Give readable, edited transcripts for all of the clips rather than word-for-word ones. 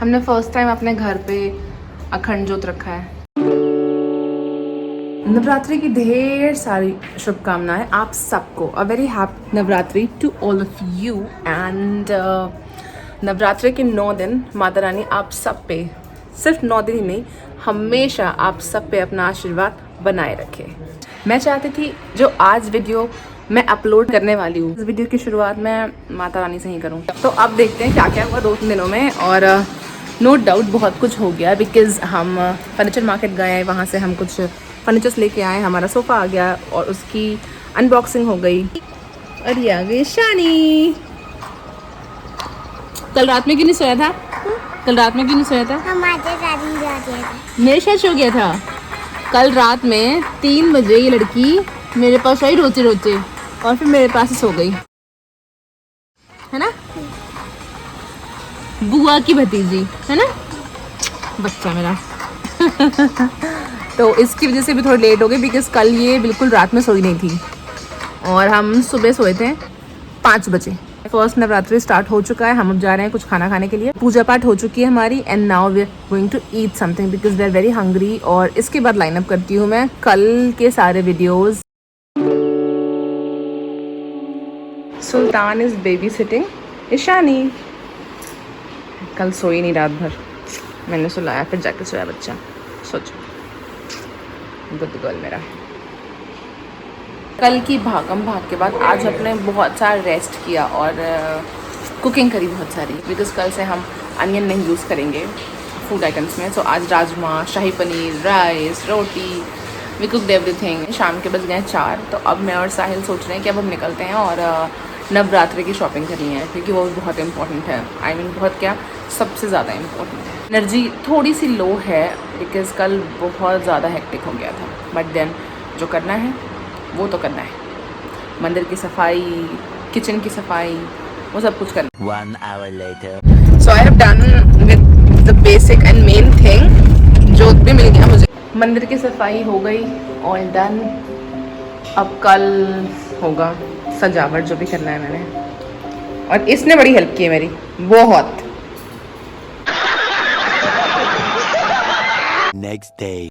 हमने first time अपने घर पे अखंड जोत रखा है। नवरात्रि की ढेर सारी शुभकामनाएं आप सबको। A very happy Navratri to all of you and Navratri के 9 दिन माता रानी आप सब पे, सिर्फ 9 दिन ही नहीं, हमेशा आप सब पे अपना आशीर्वाद बनाए रखे। मैं चाहती थी जो आज वीडियो मैं अपलोड करने वाली हूँ, इस वीडियो की शुरुआत मैं माता रानी से ही करूँ। तो अब देखते हैं क्या क्या हुआ 2-3 दिनों में। और नो डाउट बहुत कुछ हो गया, बिकॉज़ हम फर्नीचर मार्केट गए, वहाँ से हम कुछ फर्नीचर्स लेके आए, हमारा सोफ़ा आ गया और उसकी अनबॉक्सिंग हो गई। और ये आ गई शानी। कल रात में क्यों नहीं सोया था? कल रात में क्यों नहीं सोया था? हमारे दादी जाते थे। मेरे साथ सो गया था। कल रात में 3 बजे ये लड़की मेरे पास आई रोते रोते और फिर मेरे पास ही सो गई, है ना? बुआ की भतीजी, है ना? बच्चा मेरा। तो इसकी वजह से भी थोड़ी लेट हो गई, बिकॉज कल ये बिल्कुल रात में सोई नहीं थी और हम सुबह सोए थे 5 बजे। फर्स्ट नवरात्रि स्टार्ट हो चुका है, हम अब जा रहे हैं कुछ खाना खाने के लिए। पूजा पाठ हो चुकी है हमारी and now we are going to eat something because we are very hungry. और इसके बाद लाइन अप करती हूँ मैं कल के सारे videos. Sultan is baby sitting Ishani. कल सोई नहीं रात भर, मैंने सुलाया फिर जाके सोया बच्चा। सोचो, गुड गर्ल मेरा। कल की भागम भाग के बाद आज अपने बहुत सारा रेस्ट किया और कुकिंग करी बहुत सारी, बिकॉज कल से हम अनियन नहीं यूज़ करेंगे फूड आइटम्स में। सो आज rajma, shahi paneer, rice, roti, we cooked everything. शाम के बज गए 4, तो अब मैं और साहिल सोच रहे हैं कि अब हम निकलते हैं और नवरात्रि की शॉपिंग करनी है, क्योंकि वो बहुत इंपॉर्टेंट है। आई मीन बहुत क्या, सबसे ज़्यादा इम्पोर्टेंट है। एनर्जी थोड़ी सी लो है बिकॉज कल बहुत ज़्यादा हेक्टिक हो गया था, बट देन जो करना है वो तो करना है। मंदिर की सफाई, किचन की सफाई, वो सब कुछ करना। 1 hour later. So I have done with the basic and main thing. जोत भी मिल गया मुझे। मंदिर की सफाई हो गई, ऑल डन। अब कल होगा सजावट, जो भी करना है मैंने। और इसने बड़ी हेल्प की है मेरी, बहुत। Next day.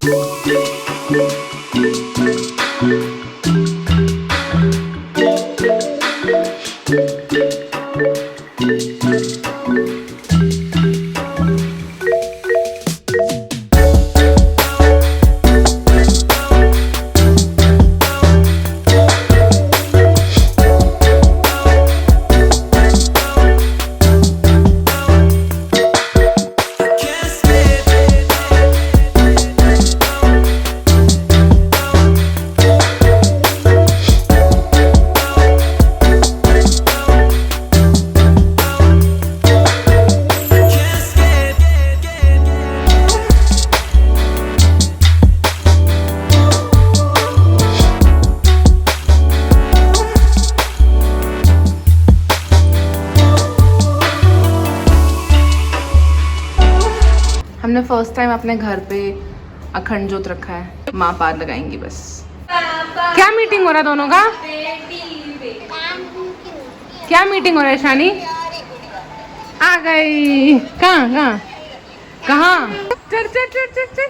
हमने फर्स्ट टाइम अपने घर पे अखंड जोत रखा है। माँ पार लगाएंगी बस। क्या मीटिंग हो रहा है दोनों का? क्या मीटिंग हो रहा है शानी? आ गई। कहाँ कहाँ कहाँ? चल चल चल चल चल।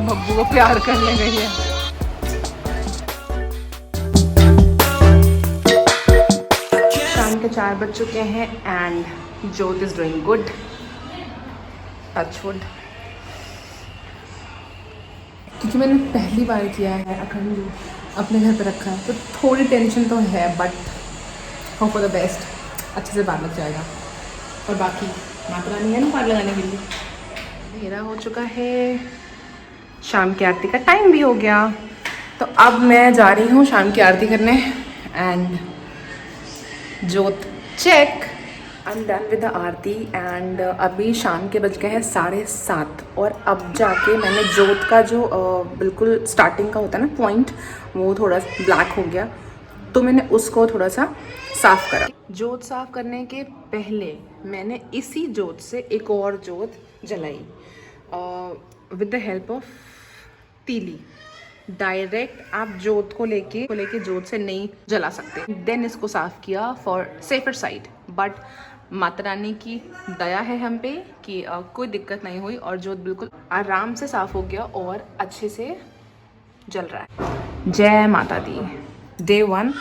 बब्बू को प्यार करने गई है। शाम के 4 बज चुके हैं एंड जोत इज डूइंग गुड, टचवुड। क्योंकि मैंने पहली बार किया है अखंड जोत अपने घर पे रखा है, तो थोड़ी टेंशन तो है, but hope for the best, अच्छे से पार लग जाएगा। और बाकी माता रानी है ना पार लगाने के लिए। अंधेरा हो चुका है, शाम की आरती का टाइम भी हो गया, तो अब मैं जा रही हूँ शाम की आरती करने एंड जोत check. I am done with the aarti and अभी शाम के बज गए हैं 7:30 और अब जाके मैंने जोत का जो बिल्कुल स्टार्टिंग का होता है ना पॉइंट, वो थोड़ा ब्लैक हो गया, तो मैंने उसको थोड़ा सा साफ करा। जोत साफ करने के पहले मैंने इसी जोत से एक और जोत जलाई विद द हेल्प ऑफ तीली। डायरेक्ट आप जोत को लेके जोत से नहीं जला सकते। देन इसको साफ किया फॉर सेफर साइड, बट माता रानी की दया है हम पे कि कोई दिक्कत नहीं हुई और जोत बिल्कुल आराम से साफ हो गया और अच्छे से जल रहा है। जय माता दी। डे 1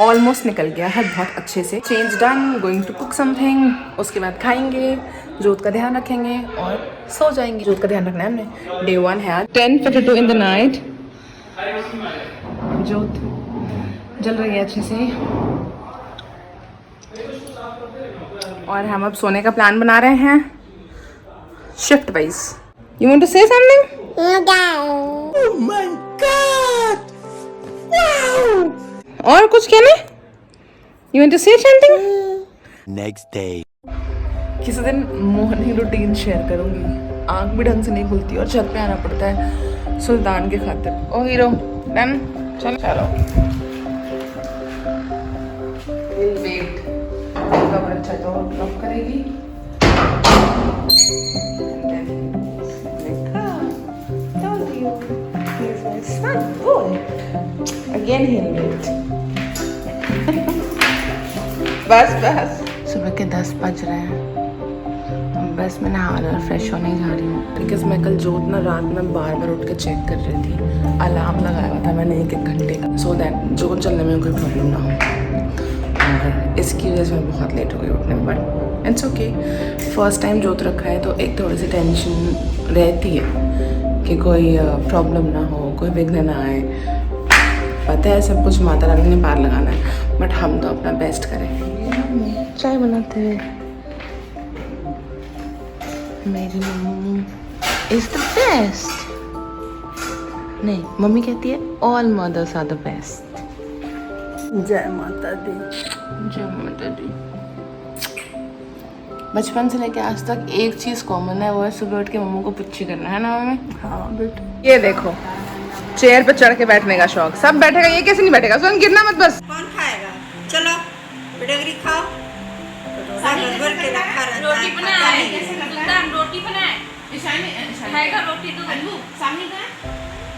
ऑलमोस्ट निकल गया है बहुत अच्छे से। Change done, going to cook something, उसके बाद खाएंगे, जोत का ध्यान रखेंगे और सो जाएंगे। जोत का ध्यान रखना है हमने। डे 1 है आज। 10:52 इन द नाइट। जोत जल रही है अच्छे से और हम अब सोने का प्लान बना रहे हैं shift wise. You want to say something? Oh my God! Wow! और कुछ कहना? You want to say something? Next day. किसी दिन मॉर्निंग रूटीन शेयर करूंगी। आंख भी ढंग से नहीं खुलती और छत पे आना पड़ता है सुल्तान के खातिर। ओ हीरो डन, चलो चलो। वेट कब अच्छा तो लॉक करेगी। Again he'll wait. बस सुबह के 10 बज रहे हैं। बस मैं नहा और फ्रेश होने जा रही हूँ बिकॉज मैं कल जोत ना रात में बार बार उठ के चेक कर रही थी। अलार्म लगाया हुआ था मैंने 1-1 घंटे का, सो दैट जोत जलने में कोई प्रॉब्लम ना हो। और इसकी वजह से मैं बहुत लेट हो गई उठने में, but it's okay. First time जोत रखा है तो एक थोड़ी सी टेंशन रहती है कि कोई प्रॉब्लम ना हो, कोई विघ्न ना आए। पता है सब कुछ माता रानी ने पार लगाना है, बट हम तो अपना बेस्ट करें। चाय बनाते हुए मेरी मम्मी इज द बेस्ट। नहीं, मम्मी कहती है all mothers are the best. जय माता दी, जय माता दी। बचपन से लेके आज तक एक चीज कॉमन है, वो है सुबह उठ के मम्मी को पुच्छी करना, है ना मम्मी? हाँ बेटा। ये देखो चेयर पे चढ़ के बैठने का शौक। सब बैठेगा, ये कैसे नहीं बैठेगा? सुन गिरना मत बस। कौन खाएगा? चलो बिडगरी खाओ। भर के रखा रहता है। रोटी बनाए, सुल्तान रोटी बनाए। खाएगा रोटी दूध? साहिल का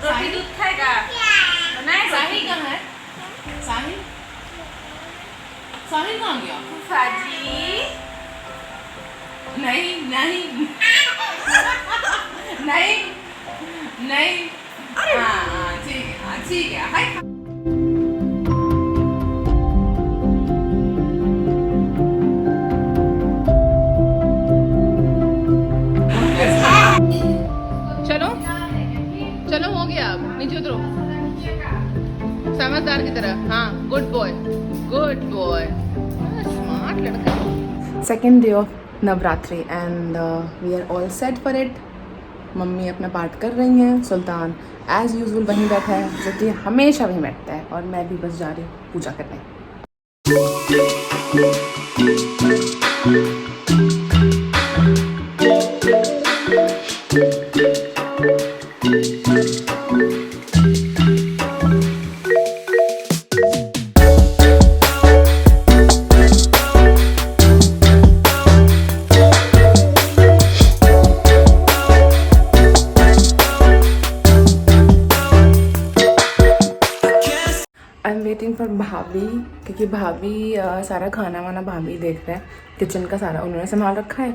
रोटी दूध खाएगा? बनाए। साहिल कहाँ है? साहिल कहाँ गया? फूफाजी नहीं नहीं नहीं नहीं। हाँ ठीक है हाय। चलो हो गया, अब नीचे उतरो समझदार की तरह। हाँ गुड बॉय स्मार्ट लड़का। Second day of Navratri and we are all set for it. Mummy अपना पाठ कर रही हैं, सुल्तान एज यूजुअल वहीं बैठा है जो कि हमेशा वहीं बैठता है, और मैं भी बस जा रही हूँ पूजा करने। वेटिंग फॉर भाभी, क्योंकि भाभी सारा खाना वाना भाभी देख रहे हैं, किचन का सारा उन्होंने संभाल रखा है।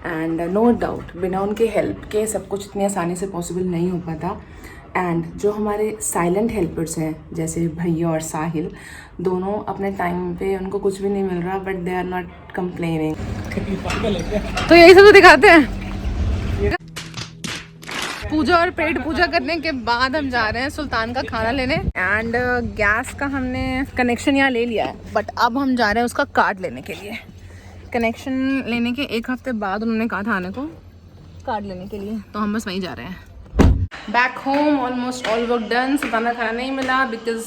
एंड नो डाउट बिना उनके हेल्प के सब कुछ इतनी आसानी से पॉसिबल नहीं हो पाता। एंड जो हमारे साइलेंट हेल्पर्स हैं जैसे भैया और साहिल, दोनों अपने टाइम पे उनको कुछ भी नहीं मिल रहा but they are not complaining. तो यही सब तो दिखाते हैं। पूजा और पेट पूजा करने के बाद हम जा रहे हैं सुल्तान का खाना लेने। एंड गैस का हमने कनेक्शन यहाँ ले लिया है, बट अब हम जा रहे हैं उसका कार्ड लेने के लिए। कनेक्शन लेने के 1 हफ्ते बाद उन्होंने कहा था आने को कार्ड लेने के लिए, तो हम बस वहीं जा रहे हैं। Back home almost all work done. Sultan का खाना नहीं मिला बिकॉज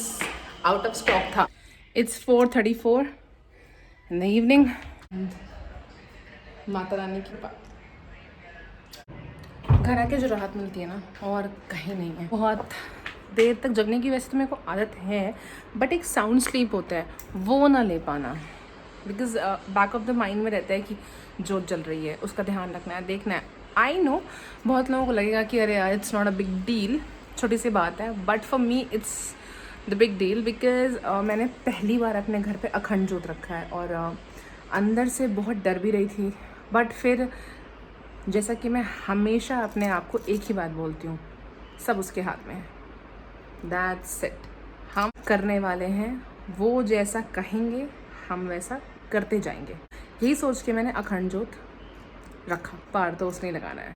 आउट ऑफ स्टॉक था। It's 4:34 in the evening. Mata Rani की घर आके जो राहत मिलती है ना और कहीं नहीं है। बहुत देर तक जगने की वैसे तो मेरे को आदत है, बट एक साउंड स्लीप होता है वो ना ले पाना, because back of the mind में रहता है कि जोत जल रही है, उसका ध्यान रखना है, देखना है। आई नो बहुत लोगों को लगेगा कि अरे यार it's not a big deal, छोटी सी बात है, but for me it's the big deal because मैंने पहली बार अपने घर पे अखंड जोत रखा है और अंदर से बहुत डर भी रही थी, बट फिर जैसा कि मैं हमेशा अपने आप को एक ही बात बोलती हूँ, सब उसके हाथ में है, दैट्स इट। हम करने वाले हैं, वो जैसा कहेंगे हम वैसा करते जाएंगे, यही सोच के मैंने अखंड जोत रखा। पार तो उसने लगाना है।